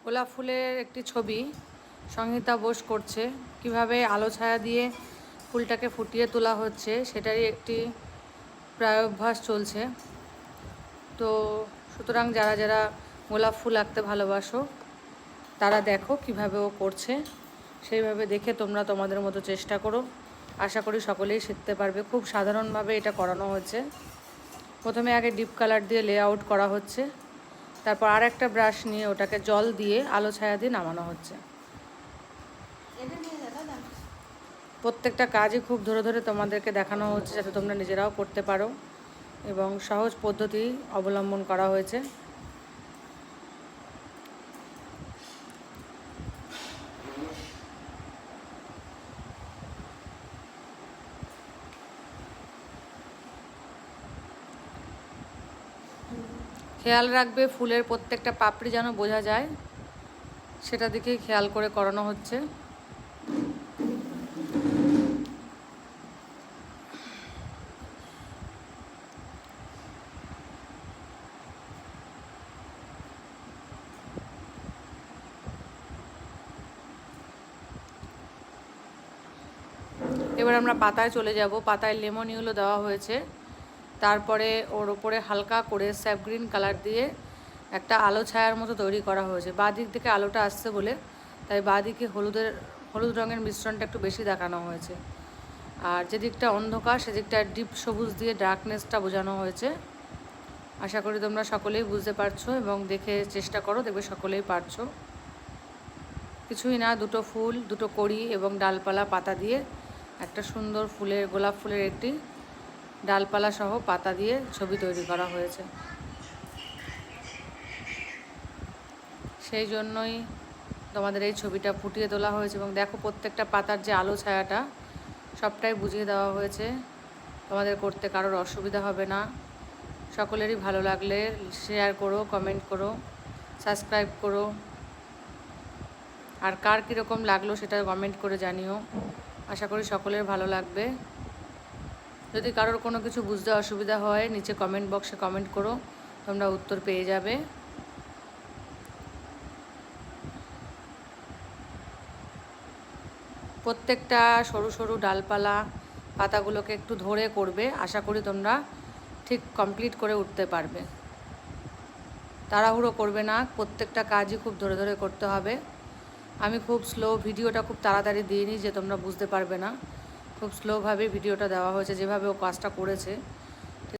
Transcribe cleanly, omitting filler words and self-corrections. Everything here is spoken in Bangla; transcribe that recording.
গোলাপ ফুলের একটি ছবি সংহিতা বোস করছে, কিভাবে আলো ছায়া দিয়ে ফুলটাকে ফুটিয়ে তোলা হচ্ছে সেটারই একটি প্রায়োভ্যাস চলছে। তো সুতরাং যারা যারা গোলাপ ফুল আঁকতে ভালোবাসো তারা দেখো কিভাবে ও করছে, সেইভাবে দেখে তোমরা তোমাদের মতো চেষ্টা করো। আশা করি সকলেই শিখতে পারবে। খুব সাধারণভাবে এটা করানো হচ্ছে। প্রথমে আগে ডিপ কালার দিয়ে লেআউট করা হচ্ছে, তারপর আর একটা ব্রাশ নিয়ে ওটাকে জল দিয়ে আলো ছায়া দিয়ে নামানো হচ্ছে। প্রত্যেকটা কাজই খুব ধরে ধরে তোমাদেরকে দেখানো হচ্ছে যাতে তোমরা নিজেরাও করতে পারো, এবং সহজ পদ্ধতি অবলম্বন করা হয়েছে। খেয়াল রাখবে ফুলের প্রত্যেকটা পাপড়ি যেন বোঝা যায়, সেটা দিকেই খেয়াল করে করানো হচ্ছে। এবার আমরা পাতায় চলে যাব। পাতায় লেমন ইয়েলো দেওয়া হয়েছে, তারপরে ওর ওপরে হালকা করে স্যাপ গ্রিন কালার দিয়ে একটা আলো ছায়ার মতো তৈরি করা হয়েছে। বাঁ দিক থেকে আলোটা আসছে বলে তাই বাঁ দিকে হলুদ রঙের মিশ্রণটা একটু বেশি দেখানো হয়েছে, আর যেদিকটা অন্ধকার সেদিকটা ডিপ সবুজ দিয়ে ডার্কনেসটা বোঝানো হয়েছে। আশা করি তোমরা সকলেই বুঝতে পারছো এবং দেখে চেষ্টা করো, দেখবে সকলেই পারছো। কিছুই না, দুটো ফুল, দুটো কড়ি এবং ডালপালা পাতা দিয়ে একটা সুন্দর গোলাপ ফুলের একটি ডালপালা সহ পাতা দিয়ে ছবি তৈরি করা হয়েছে। সেই জন্যই তোমাদের এই ছবিটা ফুটিয়ে তোলা হয়েছে। এবং দেখো প্রত্যেকটা পাতার যে আলো ছায়াটা সবটাই বুঝিয়ে দেওয়া হয়েছে, তোমাদের করতে কারোর অসুবিধা হবে না। সকলেরই ভালো লাগলে শেয়ার করো, কমেন্ট করো, সাবস্ক্রাইব করো, আর কার কীরকম লাগলো সেটা কমেন্ট করে জানিও। আশা করি সকলের ভালো লাগবে। যদি কারোর কোনো কিছু বুঝতে অসুবিধা হয় নিচে কমেন্ট বক্সে কমেন্ট করো, তোমরা উত্তর পেয়ে যাবে। প্রত্যেকটা সরু সরু ডালপালা পাতাগুলোকে একটু ধরে করবে, আশা করি তোমরা ঠিক কমপ্লিট করে উঠতে পারবে। তাড়াহুড়ো করবে না, প্রত্যেকটা কাজই খুব ধরে ধরে করতে হবে। আমি খুব স্লো, ভিডিওটা খুব তাড়াতাড়ি দিইনি যে তোমরা বুঝতে পারবে না, খুব স্লোভাবে ভিডিওটা দেওয়া হয়েছে। যেভাবে ও কাজটা করেছে